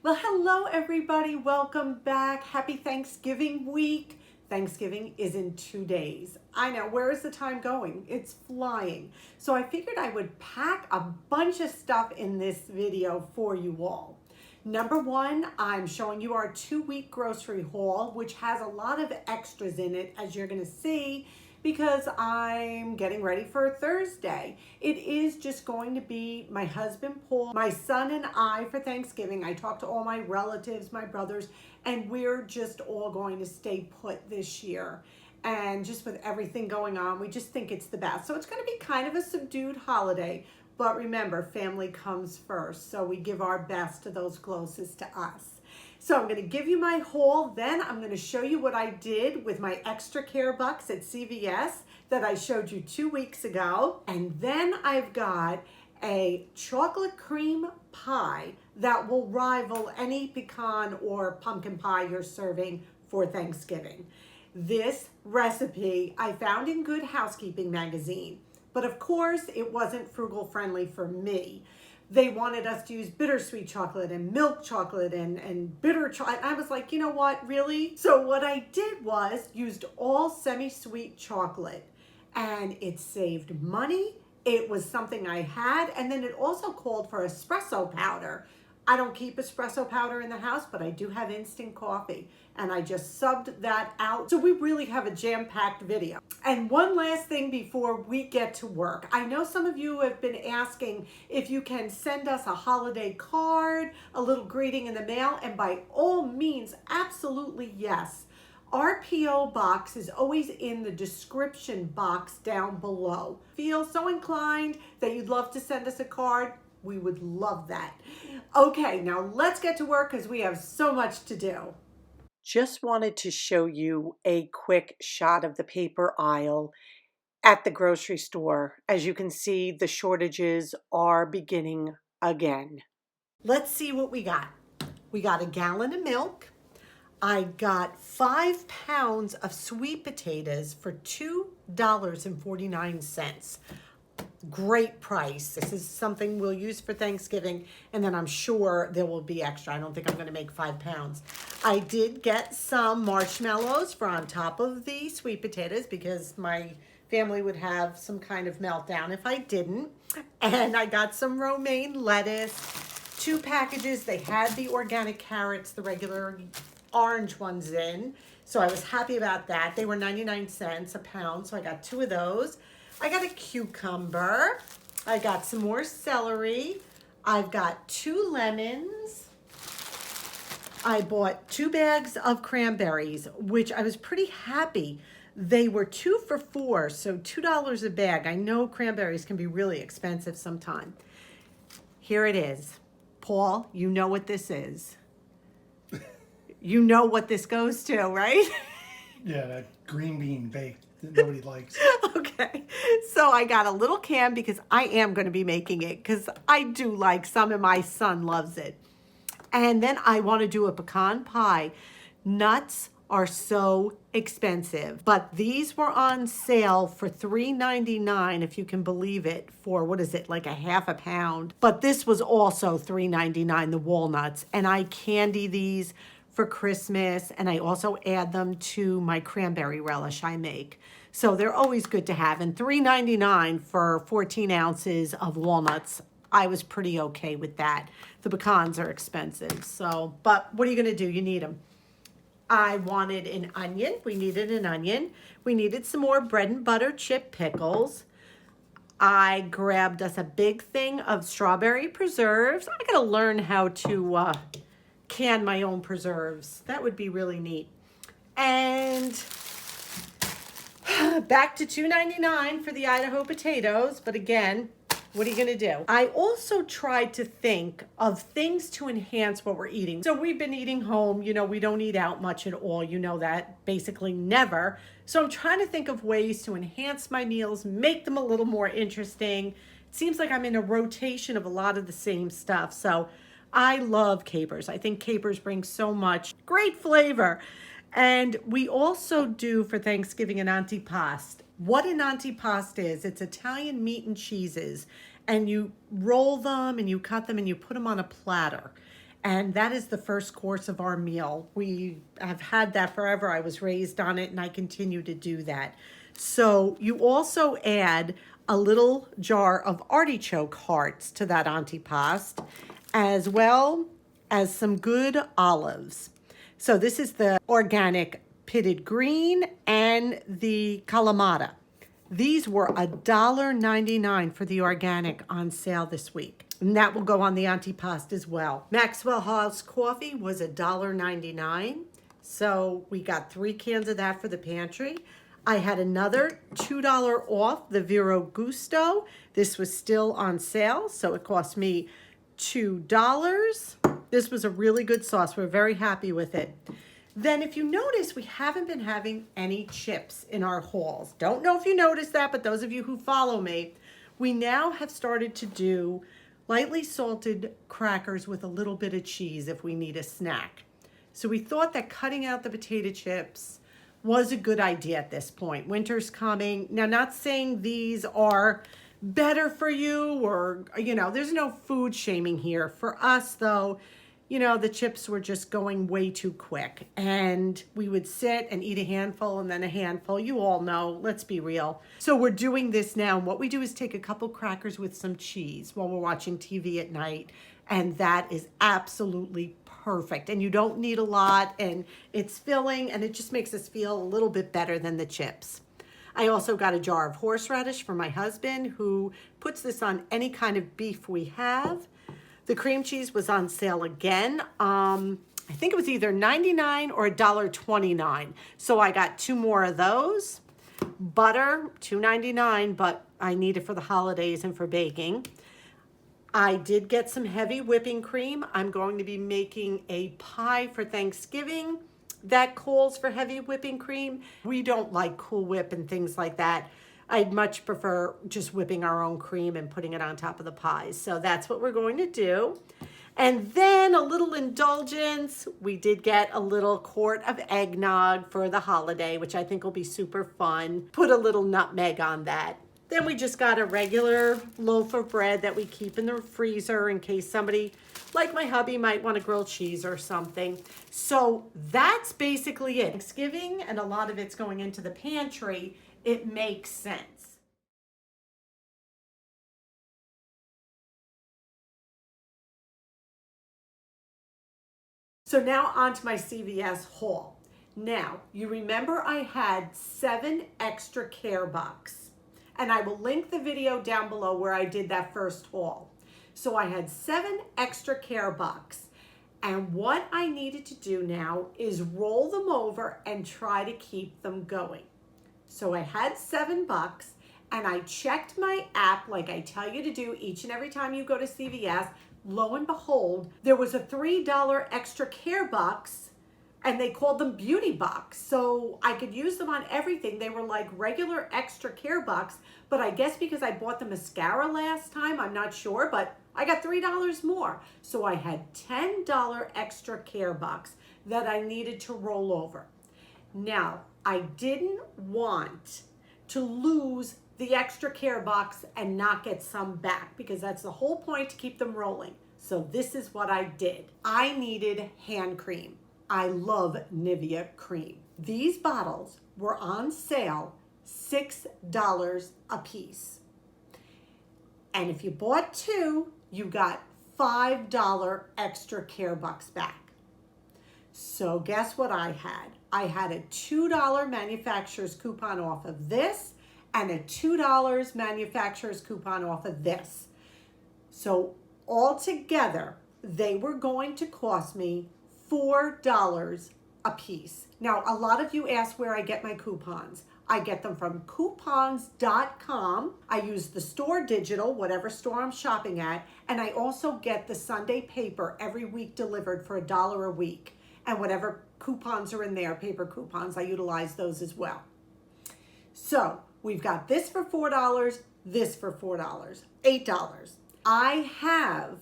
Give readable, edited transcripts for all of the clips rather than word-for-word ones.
Well, hello everybody. Welcome back. Happy Thanksgiving week. Thanksgiving is in 2 days. I know, where is the time going? It's flying. So I figured I would pack a bunch of stuff in this video for you all. Number one, I'm showing you our 2-week grocery haul, which has a lot of extras in it, as you're gonna see, because I'm getting ready for Thursday. It is just going to be my husband, Paul, my son and I for Thanksgiving. I talked to all my relatives, my brothers, and we're just all going to stay put this year. And just with everything going on, we just think it's the best. So it's going to be kind of a subdued holiday, but remember, family comes first. So we give our best to those closest to us. So I'm going to give you my haul, then I'm going to show you what I did with my extra care bucks at CVS that I showed you 2 weeks ago. And then I've got a chocolate cream pie that will rival any pecan or pumpkin pie you're serving for Thanksgiving. This recipe I found in Good Housekeeping magazine, but of course it wasn't frugal friendly for me. They wanted us to use bittersweet chocolate and milk chocolate and bitter chocolate. I was like, you know what, really? So what I did was used all semi-sweet chocolate, and it saved money. It was something I had, and then it also called for espresso powder. I don't keep espresso powder in the house, but I do have instant coffee, and I just subbed that out. So we really have a jam-packed video. And one last thing before we get to work. I know some of you have been asking if you can send us a holiday card, a little greeting in the mail, and by all means, absolutely yes. Our P.O. box is always in the description box down below. Feel so inclined that you'd love to send us a card, we would love that. Okay, now let's get to work because we have so much to do. Just wanted to show you a quick shot of the paper aisle at the grocery store. As you can see, the shortages are beginning again. Let's see what we got. We got a gallon of milk. I got 5 pounds of sweet potatoes for $2.49. Great price. This is something we'll use for Thanksgiving, and then I'm sure there will be extra. I don't think I'm going to make 5 pounds. I did get some marshmallows for on top of the sweet potatoes because my family would have some kind of meltdown if I didn't. And I got some romaine lettuce, 2 packages. They had the organic carrots, the regular orange ones in, so I was happy about that. They were 99 cents a pound, so I got 2 of those. I got a cucumber. I got some more celery. I've got 2 lemons. I bought 2 bags of cranberries, which I was pretty happy. They were 2 for $4, so $2 a bag. I know cranberries can be really expensive sometime. Here it is. Paul, you know what this is. You know what this goes to, right? Yeah, that green bean bake that nobody likes. Okay, so I got a little can because I am going to be making it because I do like some and my son loves it. And then I want to do a pecan pie. Nuts are so expensive, but these were on sale for $3.99, if you can believe it, for what is it, like a half a pound. But this was also $3.99, the walnuts, and I candy these for Christmas, and I also add them to my cranberry relish I make. So they're always good to have. And $3.99 for 14 ounces of walnuts, I was pretty okay with that. The pecans are expensive, so, but what are you gonna do? You need them. I wanted an onion. We needed an onion. We needed some more bread and butter chip pickles. I grabbed us a big thing of strawberry preserves. I gotta learn how to can my own preserves. That would be really neat. And back to $2.99 for the Idaho potatoes, but again, what are you gonna do? I also tried to think of things to enhance what we're eating. So we've been eating home, you know, we don't eat out much at all, you know that, basically never. So I'm trying to think of ways to enhance my meals, make them a little more interesting. It seems like I'm in a rotation of a lot of the same stuff. So I love capers. I think capers bring so much great flavor. And we also do for Thanksgiving an antipasto. What an antipasto is, it's Italian meat and cheeses. And you roll them and you cut them and you put them on a platter. And that is the first course of our meal. We have had that forever. I was raised on it and I continue to do that. So you also add a little jar of artichoke hearts to that antipasto, as well as some good olives. So this is the organic pitted green and the Kalamata. These were $1.99 for the organic on sale this week. And that will go on the antipasto as well. Maxwell House coffee was $1.99. So we got 3 cans of that for the pantry. I had another $2 off the Vero Gusto. This was still on sale, so it cost me $2. This was a really good sauce. We're very happy with it. Then if you notice, we haven't been having any chips in our hauls. Don't know if you noticed that, but those of you who follow me, we now have started to do lightly salted crackers with a little bit of cheese if we need a snack. So we thought that cutting out the potato chips was a good idea at this point. Winter's coming. Now, not saying these are better for you or, there's no food shaming here. For us, though, the chips were just going way too quick. And we would sit and eat a handful and then a handful. You all know, let's be real. So we're doing this now. And what we do is take a couple crackers with some cheese while we're watching TV at night. And that is absolutely perfect. And you don't need a lot. And it's filling. And it just makes us feel a little bit better than the chips. I also got a jar of horseradish for my husband, who puts this on any kind of beef we have. The cream cheese was on sale again. I think it was either 99 or $1.29. So I got 2 more of those. Butter, $2.99, but I need it for the holidays and for baking. I did get some heavy whipping cream. I'm going to be making a pie for Thanksgiving that calls for heavy whipping cream. We don't like Cool Whip and things like that. I'd much prefer just whipping our own cream and putting it on top of the pies. So that's what we're going to do. And then a little indulgence. We did get a little quart of eggnog for the holiday, which I think will be super fun. Put a little nutmeg on that. Then we just got a regular loaf of bread that we keep in the freezer in case somebody, like my hubby, might want a grilled cheese or something. So that's basically it. Thanksgiving, and a lot of it's going into the pantry. It makes sense. So now on to my CVS haul. Now, you remember I had 7 extra care bucks, and I will link the video down below where I did that first haul. So I had 7 extra care bucks, and what I needed to do now is roll them over and try to keep them going. So I had $7 and I checked my app like I tell you to do each and every time you go to CVS. Lo and behold, there was a $3 extra care bucks and they called them beauty bucks. So I could use them on everything. They were like regular extra care bucks, but I guess because I bought the mascara last time, I'm not sure, but I got $3 more. So I had $10 extra care bucks that I needed to roll over. Now, I didn't want to lose the extra care box and not get some back because that's the whole point, to keep them rolling. So this is what I did. I needed hand cream. I love Nivea cream. These bottles were on sale, $6 a piece. And if you bought 2, you got $5 extra care bucks back. So guess what I had? I had a $2 manufacturer's coupon off of this and a $2 manufacturer's coupon off of this. So altogether, they were going to cost me $4 a piece. Now, a lot of you ask where I get my coupons. I get them from coupons.com. I use the store digital, whatever store I'm shopping at, and I also get the Sunday paper every week delivered for $1 a week. And whatever coupons are in there, paper coupons, I utilize those as well. So we've got this for $4, this for $4, $8. I have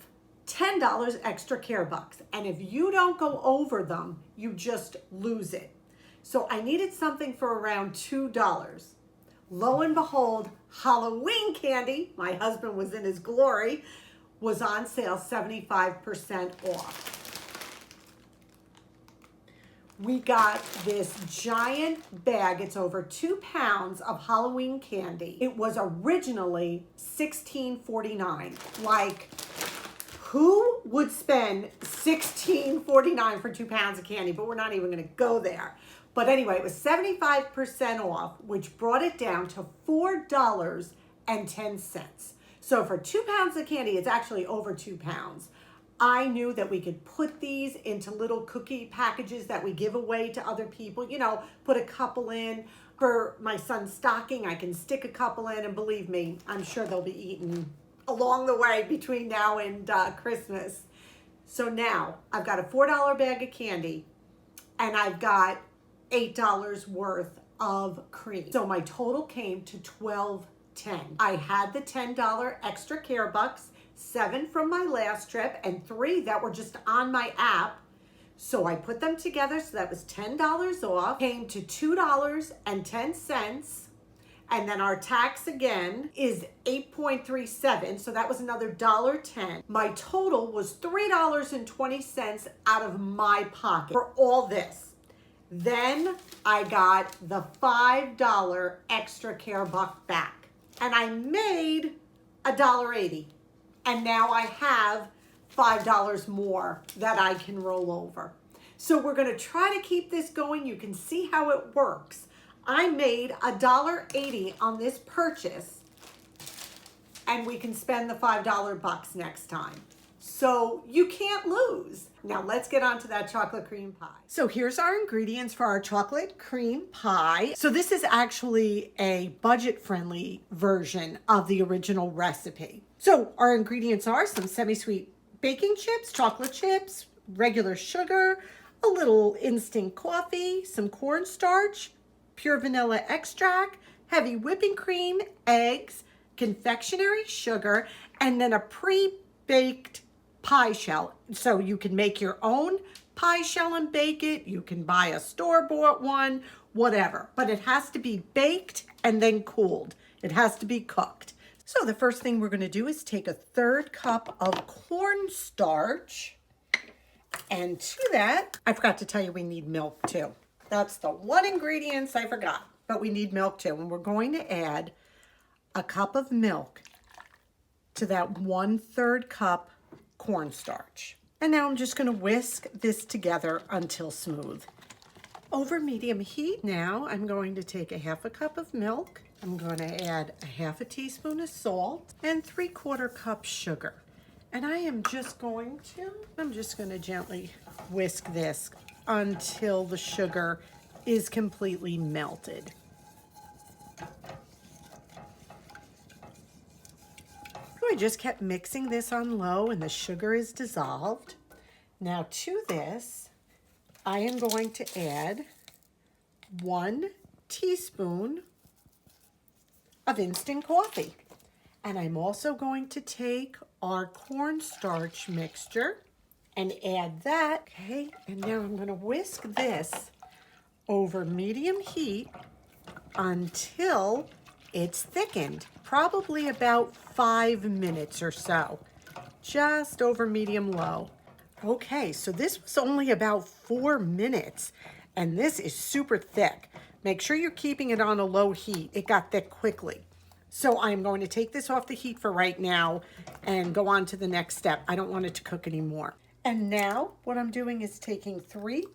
$10 extra care bucks. And if you don't go over them, you just lose it. So I needed something for around $2. Lo and behold, Halloween candy, my husband was in his glory, was on sale 75% off. we got this giant bag. It's over 2 pounds of Halloween candy. It was originally $16.49. Like, who would spend $16.49 for 2 pounds of candy? But we're not even gonna go there. But anyway, it was 75% off, which brought it down to $4.10. So for 2 pounds of candy, it's actually over 2 pounds. I knew that we could put these into little cookie packages that we give away to other people. You know, put a couple in. For my son's stocking, I can stick a couple in, and believe me, I'm sure they'll be eaten along the way between now and Christmas. So now I've got a $4 bag of candy, and I've got $8 worth of cream. So my total came to $12.10. I had the $10 extra care bucks, 7 from my last trip and 3 that were just on my app. So I put them together, so that was $10 off, came to $2.10. And then our tax again is 8.37, so that was another $1.10. My total was $3.20 out of my pocket for all this. Then I got the $5 extra care buck back, and I made $1.80. And now I have $5 more that I can roll over. So we're gonna try to keep this going. You can see how it works. I made $1.80 on this purchase, and we can spend the $5 bucks next time. So you can't lose. Now let's get on to that chocolate cream pie. So here's our ingredients for our chocolate cream pie. So this is actually a budget-friendly version of the original recipe. So our ingredients are some semi-sweet baking chips, chocolate chips, regular sugar, a little instant coffee, some cornstarch, pure vanilla extract, heavy whipping cream, eggs, confectionery sugar, and then a pre-baked pie shell. So you can make your own pie shell and bake it. You can buy a store-bought one, whatever. But it has to be baked and then cooled. It has to be cooked. So the first thing we're going to do is take a 1/3 cup of cornstarch. And to that, I forgot to tell you we need milk too. That's the one ingredient I forgot. But we need milk too. And we're going to add a cup of milk to that 1/3 cup cornstarch. And now I'm just going to whisk this together until smooth. Over medium heat now, I'm going to take a 1/2 cup of milk. I'm going to add a 1/2 teaspoon of salt and 3/4 cup sugar. And I'm just going to gently whisk this until the sugar is completely melted. So I just kept mixing this on low and the sugar is dissolved. Now to this, I am going to add 1 teaspoon of instant coffee. And I'm also going to take our cornstarch mixture and add that. Okay, and now I'm going to whisk this over medium heat until it's thickened, probably about 5 minutes or so, just over medium low. Okay, so this was only about 4 minutes, and this is super thick. Make sure you're keeping it on a low heat. It got thick quickly. So I'm going to take this off the heat for right now and go on to the next step. I don't want it to cook anymore. And now what I'm doing is taking 3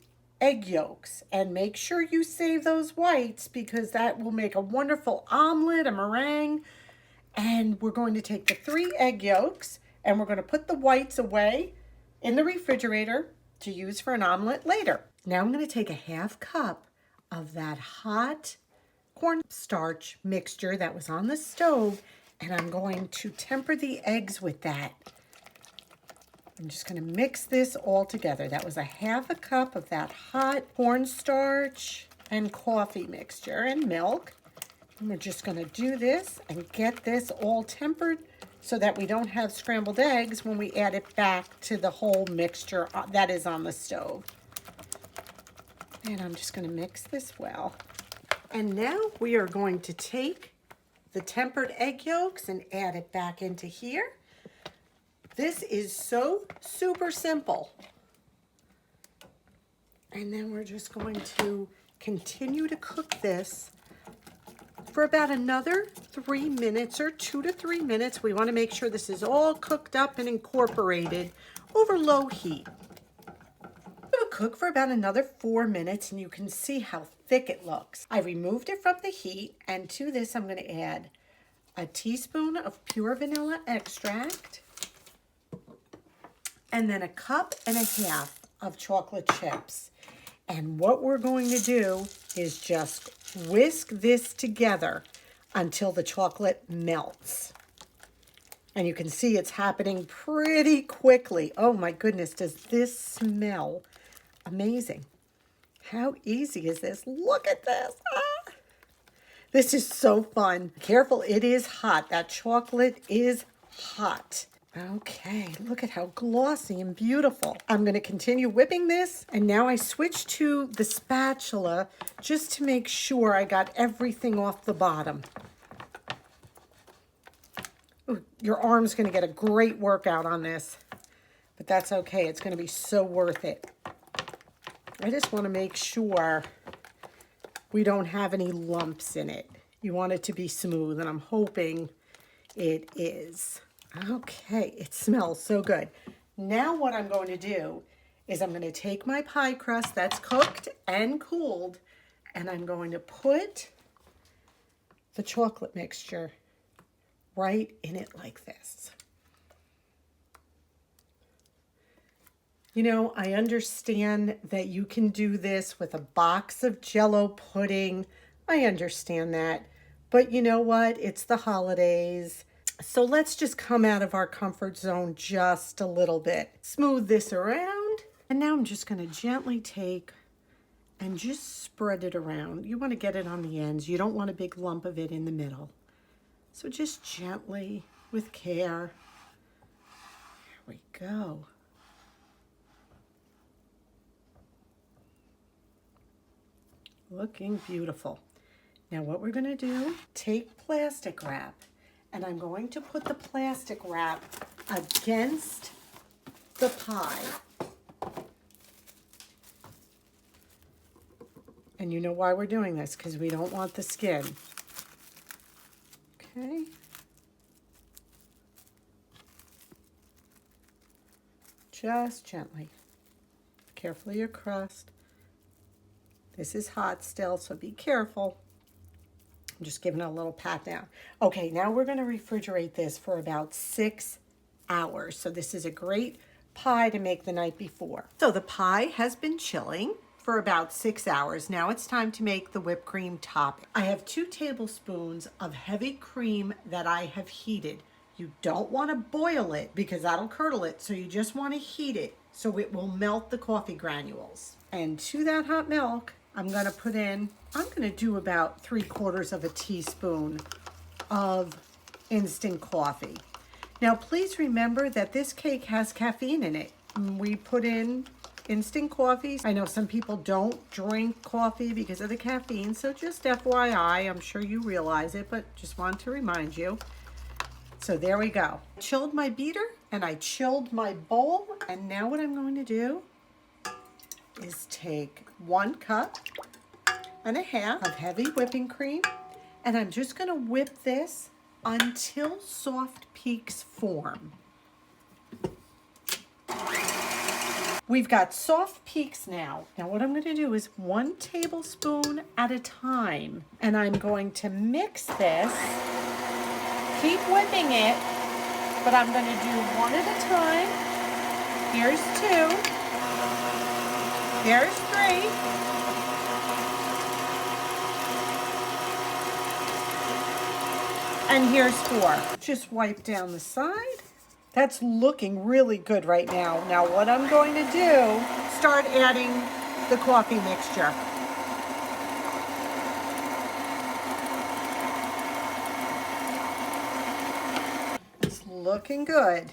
egg yolks, and make sure you save those whites because that will make a wonderful omelet, a meringue. And we're going to take the 3 egg yolks and we're going to put the whites away in the refrigerator to use for an omelet later. Now I'm going to take a 1/2 cup of that hot cornstarch mixture that was on the stove, and I'm going to temper the eggs with that. I'm just going to mix this all together. That was a 1/2 cup of that hot cornstarch and coffee mixture and milk. And we're just going to do this and get this all tempered so that we don't have scrambled eggs when we add it back to the whole mixture that is on the stove. And I'm just going to mix this well. And now we are going to take the tempered egg yolks and add it back into here. This is so super simple. And then we're just going to continue to cook this for about another 3 minutes or 2 to 3 minutes. We want to make sure this is all cooked up and incorporated over low heat. It'll cook for about another 4 minutes, and you can see how thick it looks. I removed it from the heat, and to this I'm going to add a teaspoon of pure vanilla extract, and then a cup and a half of chocolate chips. And what we're going to do is just whisk this together until the chocolate melts. And you can see it's happening pretty quickly. Oh my goodness, does this smell amazing? How easy is this? Look at this. Ah! This is so fun. Careful, it is hot. That chocolate is hot. Okay, look at how glossy and beautiful. I'm going to continue whipping this, and now I switch to the spatula just to make sure I got everything off the bottom. Ooh, your arm's going to get a great workout on this, but that's okay. It's going to be so worth it. I just want to make sure we don't have any lumps in it. You want it to be smooth, and I'm hoping it is. Okay, it smells so good. Now what I'm going to do is I'm going to take my pie crust that's cooked and cooled, and I'm going to put the chocolate mixture right in it like this. You know, I understand that you can do this with a box of Jell-O pudding. I understand that. But you know what? It's the holidays. So let's just come out of our comfort zone just a little bit. Smooth this around. And now I'm just going to gently take and just spread it around. You want to get it on the ends. You don't want a big lump of it in the middle. So just gently, with care. There we go. Looking beautiful. Now what we're going to do, take plastic wrap, and I'm going to put the plastic wrap against the pie. And you know why we're doing this, because we don't want the skin. Okay. Just gently. Carefully your crust. This is hot still, so be careful. I'm just giving it a little pat down. Okay, now we're going to refrigerate this for about 6 hours. So this is a great pie to make the night before. So the pie has been chilling for about 6 hours. Now it's time to make the whipped cream topping. I have 2 tablespoons of heavy cream that I have heated. You don't want to boil it because that'll curdle it, so you just want to heat it so it will melt the coffee granules. And to that hot milk, I'm going to do about 3/4 of a teaspoon of instant coffee. Now, please remember that this cake has caffeine in it. We put in instant coffee. I know some people don't drink coffee because of the caffeine, so just FYI, I'm sure you realize it, but just wanted to remind you. So there we go. I chilled my beater and I chilled my bowl, and now what I'm going to do is take 1 cup and a half of heavy whipping cream, and I'm just going to whip this until soft peaks form. We've got soft peaks now. Now what I'm going to do is 1 tablespoon at a time, and I'm going to mix this. Keep whipping it, but I'm going to do 1 at a time. Here's 2. There's 3. And here's 4. Just wipe down the side. That's looking really good right now. Now what I'm going to do, start adding the coffee mixture. It's looking good.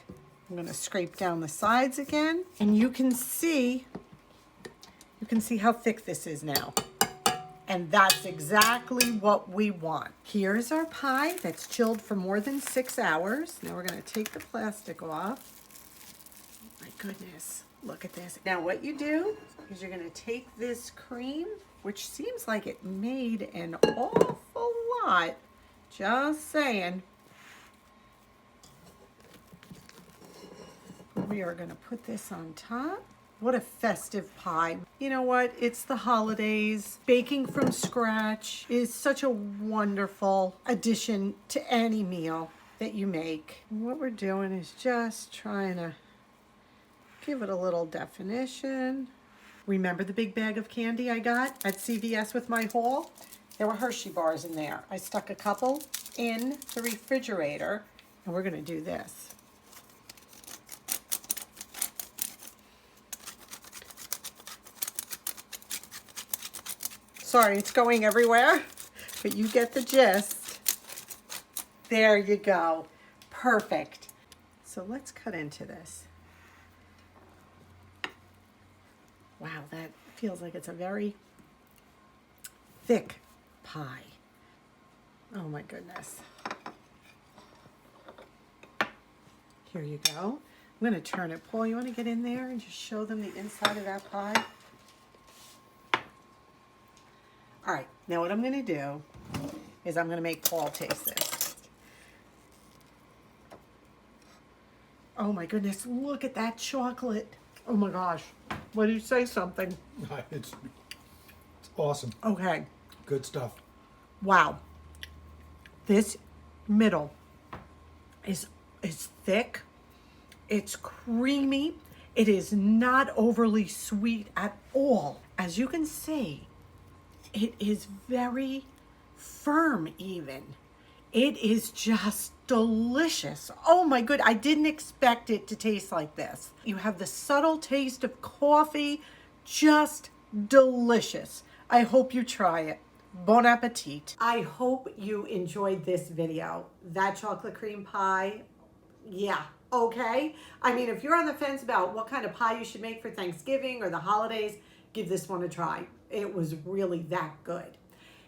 I'm going to scrape down the sides again, and you can see how thick this is now. And that's exactly what we want. Here's our pie that's chilled for more than 6 hours. Now we're going to take the plastic off. Oh my goodness. Look at this. Now what you do is you're gonna take this cream, which seems like it made an awful lot. Just saying. We are gonna put this on top. What a festive pie. You know what? It's the holidays. Baking from scratch is such a wonderful addition to any meal that you make. What we're doing is just trying to give it a little definition. Remember the big bag of candy I got at CVS with my haul? There were Hershey bars in there. I stuck a couple in the refrigerator, and we're gonna do this. Sorry, it's going everywhere, but you get the gist. There you go. Perfect. So let's cut into this. Wow, that feels like it's a very thick pie. Oh my goodness. Here you go. I'm gonna turn it. Paul, you wanna get in there and just show them the inside of that pie? All right, now what I'm gonna do is I'm gonna make Paul taste this. Oh my goodness, look at that chocolate. Oh my gosh, what did you say something? It's awesome. Okay, Good stuff. wow. This middle is thick, it's creamy, it is not overly sweet at all. As you can see, it is very firm even. It is just delicious. Oh my good, I didn't expect it to taste like this. You have the subtle taste of coffee, just delicious. I hope you try it. Bon appetit. I hope you enjoyed this video. That chocolate cream pie, yeah, okay. I mean, if you're on the fence about what kind of pie you should make for Thanksgiving or the holidays, give this one a try. It was really that good.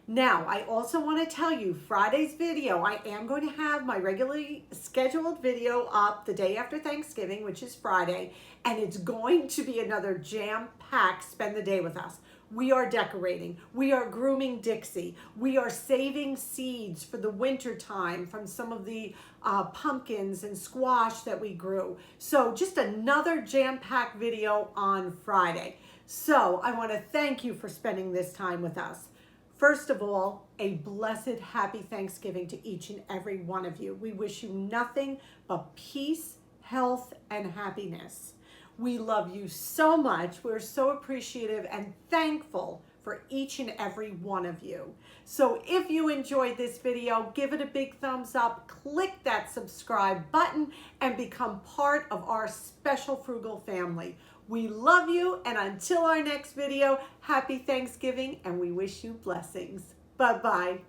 Now, I also want to tell you, Friday's video, I am going to have my regularly scheduled video up the day after Thanksgiving, which is Friday, and it's going to be another jam-packed spend the day with us. We are decorating. We are grooming Dixie. We are saving seeds for the winter time from some of the pumpkins and squash that we grew. So just another jam-packed video on Friday. So I want to thank you for spending this time with us. First of all, a blessed, happy Thanksgiving to each and every one of you. We wish you nothing but peace, health, and happiness. We love you so much. We're so appreciative and thankful for each and every one of you. So if you enjoyed this video, give it a big thumbs up, click that subscribe button, and become part of our special Frugal family. We love you, and until our next video, happy Thanksgiving, and we wish you blessings. Bye-bye.